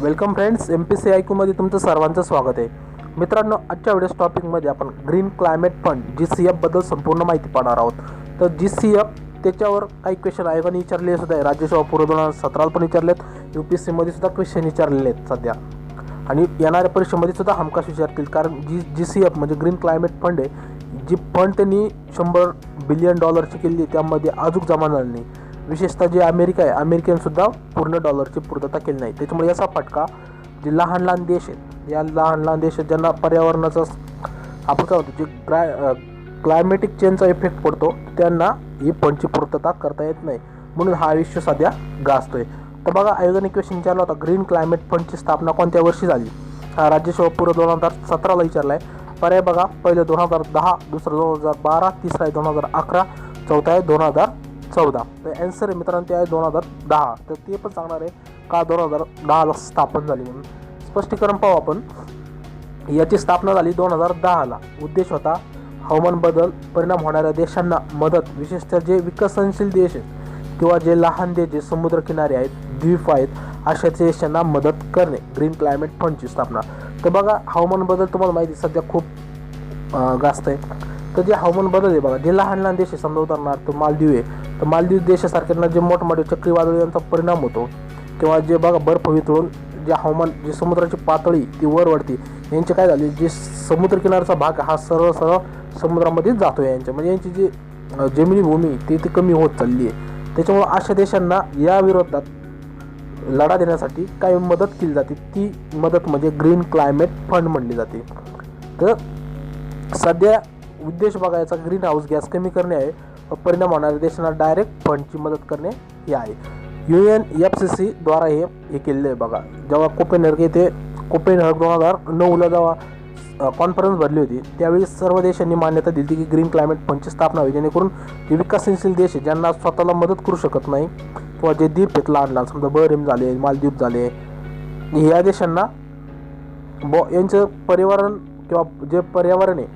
Welcome friends, MPC IQ मध्ये तुमचं सर्वांचं स्वागत आहे. मित्रांनो, आजच्या व्हिडिओ टॉपिकमध्ये आपण ग्रीन क्लायमेट फंड GCF बद्दल संपूर्ण माहिती पाहणार आहोत. तर GCF त्याच्यावर काही क्वेश्चन आयोगाने विचारले सुद्धा आहे. राज्यसेवा पूर्व 2017 पण विचारलेत, UPSC मध्ये सुद्धा क्वेश्चन विचारलेले आहेत सध्या, आणि येणाऱ्या परीक्षेमध्ये सुद्धा हमखास विचारतील. कारण GCF म्हणजे ग्रीन क्लायमेट फंड आहे. जी फंड त्यांनी $100 बिलियन केली, त्यामध्ये अजून जमा झाली नाही. विशेषतः जे अमेरिका आहे, अमेरिकेनसुद्धा पूर्ण डॉलरची पूर्तता केली नाही. त्याच्यामुळे याचा फटका जे लहान लहान देश आहेत, या लहान लहान देश ज्यांना पर्यावरणाचा आपण काय होतं जे क्लायमेटिक चेंजचा इफेक्ट पडतो, त्यांना ही फंडची पूर्तता करता येत नाही. म्हणून हा इश्यू सध्या गाजतोय. तर बघा, आयोगाने क्वेश्चन विचारला होता, ग्रीन क्लायमेट फंडची स्थापना कोणत्या वर्षी झाली? हा राज्यसेवा पूर्व 2017ला विचारला आहे. पर्याय बघा, पहिलं 2010, दुसरं 2012, तिसरा आहे 2011, चौथा आहे 2014. तर ॲन्सर आहे मित्रांनो ते आहे 2010. तर ते पण सांगणार आहे का 2010ला स्थापन झाली म्हणून. स्पष्टीकरण पाहू आपण. याची स्थापना झाली 2010ला. उद्देश होता हवामान बदल परिणाम होणाऱ्या देशांना मदत, विशेषतः जे विकसनशील देश आहेत किंवा जे लहान देश जे समुद्रकिनारे आहेत, द्वीप आहेत, अशा देशांना मदत करणे. ग्रीन क्लायमेट फंडची स्थापना. तर बघा, हवामान बदल तुम्हाला माहिती सध्या खूप गाजत आहे. तर जे हवामान बदल आहे बघा, जे लहान लहान देश आहे, समजा उदाहरणार्थ मालदीव आहे, तर मालदीव देशासारख्यांना जे मोठमोठे चक्रीवादळ यांचा परिणाम होतो, किंवा जे बघा बर्फ वितळून जे हवामान जे समुद्राची पातळी ती वर वाढते, यांचे काय झाले, जे समुद्रकिनारचा भाग हा सरळ सरळ समुद्रामध्येच जातो यांच्या, म्हणजे यांची जी जमिनी भूमी ती कमी होत चालली आहे. त्याच्यामुळे अशा देशांना या विरोधात लढा देण्यासाठी काही मदत केली जाते. ती मदत म्हणजे ग्रीन क्लायमेट फंड म्हणली जाते. तर सध्या उद्देश बघायचा ग्रीन हाऊस गॅस कमी करणे आहे, परिणाम होणाऱ्या देशांना डायरेक्ट फंडची मदत करणे हे आहे. UNFCCC द्वारा हे केलेलं आहे बघा. जेव्हा कोपेनहेगन 2009ला जेव्हा कॉन्फरन्स भरली होती, त्यावेळी सर्व देशांनी मान्यता दिली की ग्रीन क्लायमेट फंडची स्थापना होईल, जेणेकरून जे विकसनशील देश आहे ज्यांना स्वतःला मदत करू शकत नाही, किंवा जे द्वीप आहेत लहान लहान, समजा बहरीन झाले, मालदीव झाले, या देशांना यांचं पर्यावरण किंवा जे पर्यावरण आहे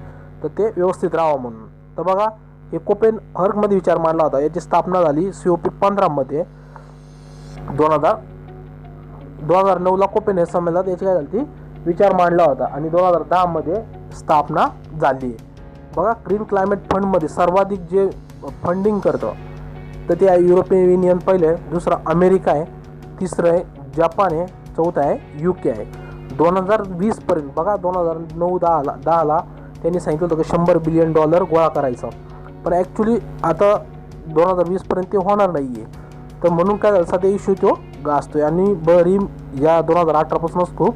तर ते व्यवस्थित राहावं म्हणून. तर बघा, हे कोपेनहेगनमध्ये विचार मांडला होता. याची स्थापना झाली COP 15 मध्ये 2009ला कोपेनहेगन संमेलनात याची काय झाली विचार मांडला होता, आणि 2010 मध्ये स्थापना झाली. बघा, ग्रीन क्लायमेट फंडमध्ये सर्वाधिक जे फंडिंग करतं तर ते आहे युरोपियन युनियन पहिले, दुसरा अमेरिका आहे, तिसरं आहे जपान आहे, चौथा आहे UK आहे. 2020 पर्यंत बघा, 2009-10ला त्यांनी सांगितलं होतं की $100 बिलियन गोळा करायचं, पण ॲक्च्युली आता 2020 पर्यंत ते होणार नाही आहे. तर म्हणून काय झालं, सध्या इश्यू तो गाजतोय, आणि बहरीन या 2018पासूनच खूप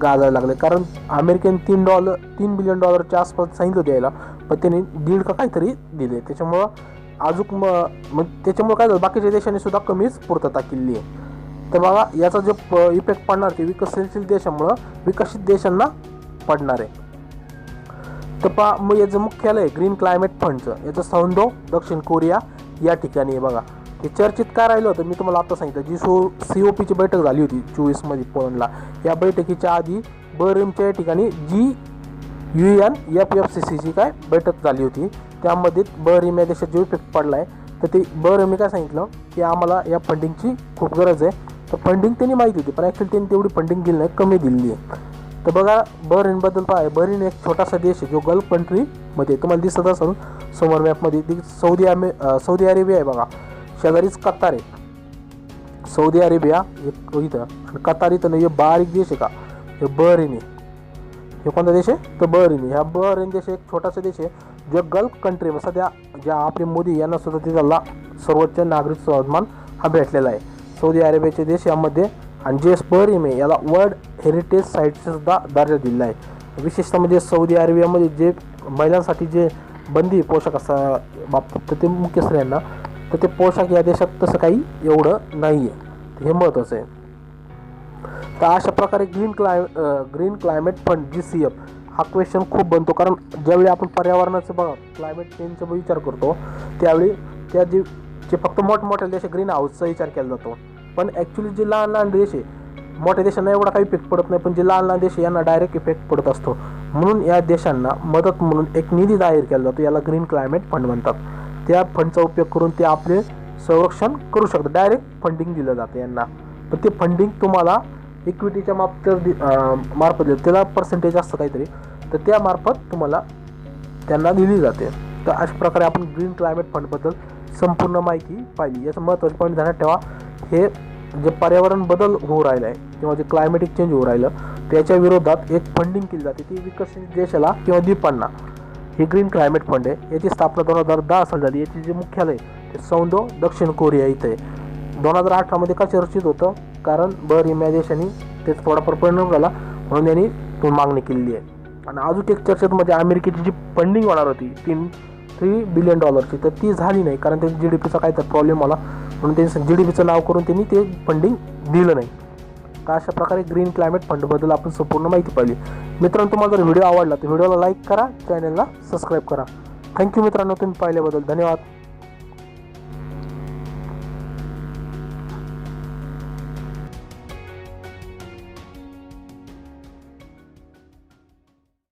गाजायला लागले. कारण अमेरिकेने $3 बिलियन आसपास सांगितलं द्यायला, पण त्यांनी 1.5 का काहीतरी दिले. त्याच्यामुळं अजून मग त्याच्यामुळं काय झालं, बाकीच्या देशांनी सुद्धा कमीच पूर्तता केली आहे. तर बघा, याचा जो इफेक्ट पडणार ते विकसनशील देशामुळं विकसित देशांना पडणार आहे. तर मग याचं मुख्यालय ग्रीन क्लायमेट फंडचं याचं सौंदो, दक्षिण कोरिया या ठिकाणी आहे. बघा, हे चर्चेत काय राहिलं होतं मी तुम्हाला आता सांगितलं. जी COPची बैठक झाली होती 24 मध्ये पोलंडला, या बैठकीच्या आधी बहरीनच्या या ठिकाणी UNFCCC काय बैठक झाली होती. त्यामध्ये बहरीन या देशात जो इफेक्ट पडला आहे, तर ते बहरीनने काय सांगितलं की आम्हाला या फंडिंगची खूप गरज आहे. तर फंडिंग त्यांनी माहिती होती, पण ॲक्च्युली त्यांनी तेवढी फंडिंग दिली नाही, कमी दिली आहे. तर बघा, बहरीनबद्दल पाहा. बहरीन एक छोटासा देश आहे जो गल्फ कंट्रीमध्ये, तुम्हाला दिसत असेल समोर मॅपमध्ये, सौदी अरेबिया आहे बघा, शेजारीच कतार आहे. सौदी अरेबिया इथं आणि कतार इथं हे बारीक देश आहे का, हे बहरीन आहे. हे कोणता देश आहे तर बहरीन. ह्या बहरीन देश एक छोटासा देश आहे जो गल्फ कंट्री, सध्या ज्या आपले मोदी यांना सुद्धा तिथला सर्वोच्च नागरिक सन्मान हा भेटलेला आहे. सौदी अरेबियाचे देश यामध्ये, आणि जे बहरीन आहे याला वर्ल्ड हेरिटेज साईटचा सुद्धा दर्जा दिलेला आहे. विशेषतः म्हणजे सौदी अरेबियामध्ये जे महिलांसाठी जे बंदी पोशाख असा बाबतीत, तर ते मुख्य स्त्रियांना, तर ते पोशाख या देशात तसं काही एवढं नाही आहे. हे महत्त्वाचं आहे. तर अशा प्रकारे ग्रीन क्लायमेट फंड GCF हा क्वेश्चन खूप बनतो. कारण ज्यावेळी आपण पर्यावरणाचं बघा क्लायमेट चेंजचा विचार करतो, त्यावेळी त्या जे फक्त मोठमोठ्या देश ग्रीन हाऊसचा विचार केला जातो, पण ॲक्च्युली जे लहान लहान देश आहे, मोठ्या देशांना एवढा काही इफेक्ट पडत नाही, पण जे लहान लहान देश यांना डायरेक्ट इफेक्ट पडत असतो. म्हणून या देशांना मदत म्हणून एक निधी जाहीर केला जातो, याला ग्रीन क्लायमेट फंड म्हणतात. त्या फंडचा उपयोग करून ते आपले संरक्षण करू शकतात. डायरेक्ट फंडिंग दिलं जातं यांना. तर ते फंडिंग तुम्हाला इक्विटीच्या मार्फत त्याला पर्सेंटेज असतं काहीतरी, तर त्या मार्फत तुम्हाला त्यांना दिली जाते. तर अशा प्रकारे आपण ग्रीन क्लायमेट फंडबद्दल संपूर्ण माहिती पाहिली. याचं महत्त्वाचं पॉईंट ध्यानात ठेवा, हे जे पर्यावरण बदल होऊ राहिला आहे किंवा जे क्लायमेटिक चेंज होऊ राहिलं त्याच्या विरोधात एक फंडिंग केली जाते, ती विकसित देशाला किंवा द्वीपांना. ही ग्रीन क्लायमेट फंड आहे. याची स्थापना 2010 साली झाली. याची जे मुख्यालय ते सौंदो दक्षिण कोरिया इथे आहे. 2018 का चर्चित होतं, कारण बहरीन या देशांनी तेच थोडाफार परिणाम झाला म्हणून यांनी ती मागणी केलेली आहे. आणि अजून एक चर्चेत म्हणजे अमेरिकेची जी फंडिंग होणार होती $3 बिलियन, तर ती झाली नाही, कारण त्यांनी GDPचा काहीतरी प्रॉब्लेम आला म्हणून त्यांनी GDPचं नाव करून त्यांनी ते फंडिंग दिलं नाही. तर अशा प्रकारे ग्रीन क्लायमेट फंडबद्दल आपण संपूर्ण माहिती पाहिली. मित्रांनो, तुम्हाला जर व्हिडिओ आवडला तर व्हिडिओला लाईक करा, चॅनलला सबस्क्राईब करा. थँक्यू मित्रांनो, तुम्ही पाहिल्याबद्दल धन्यवाद.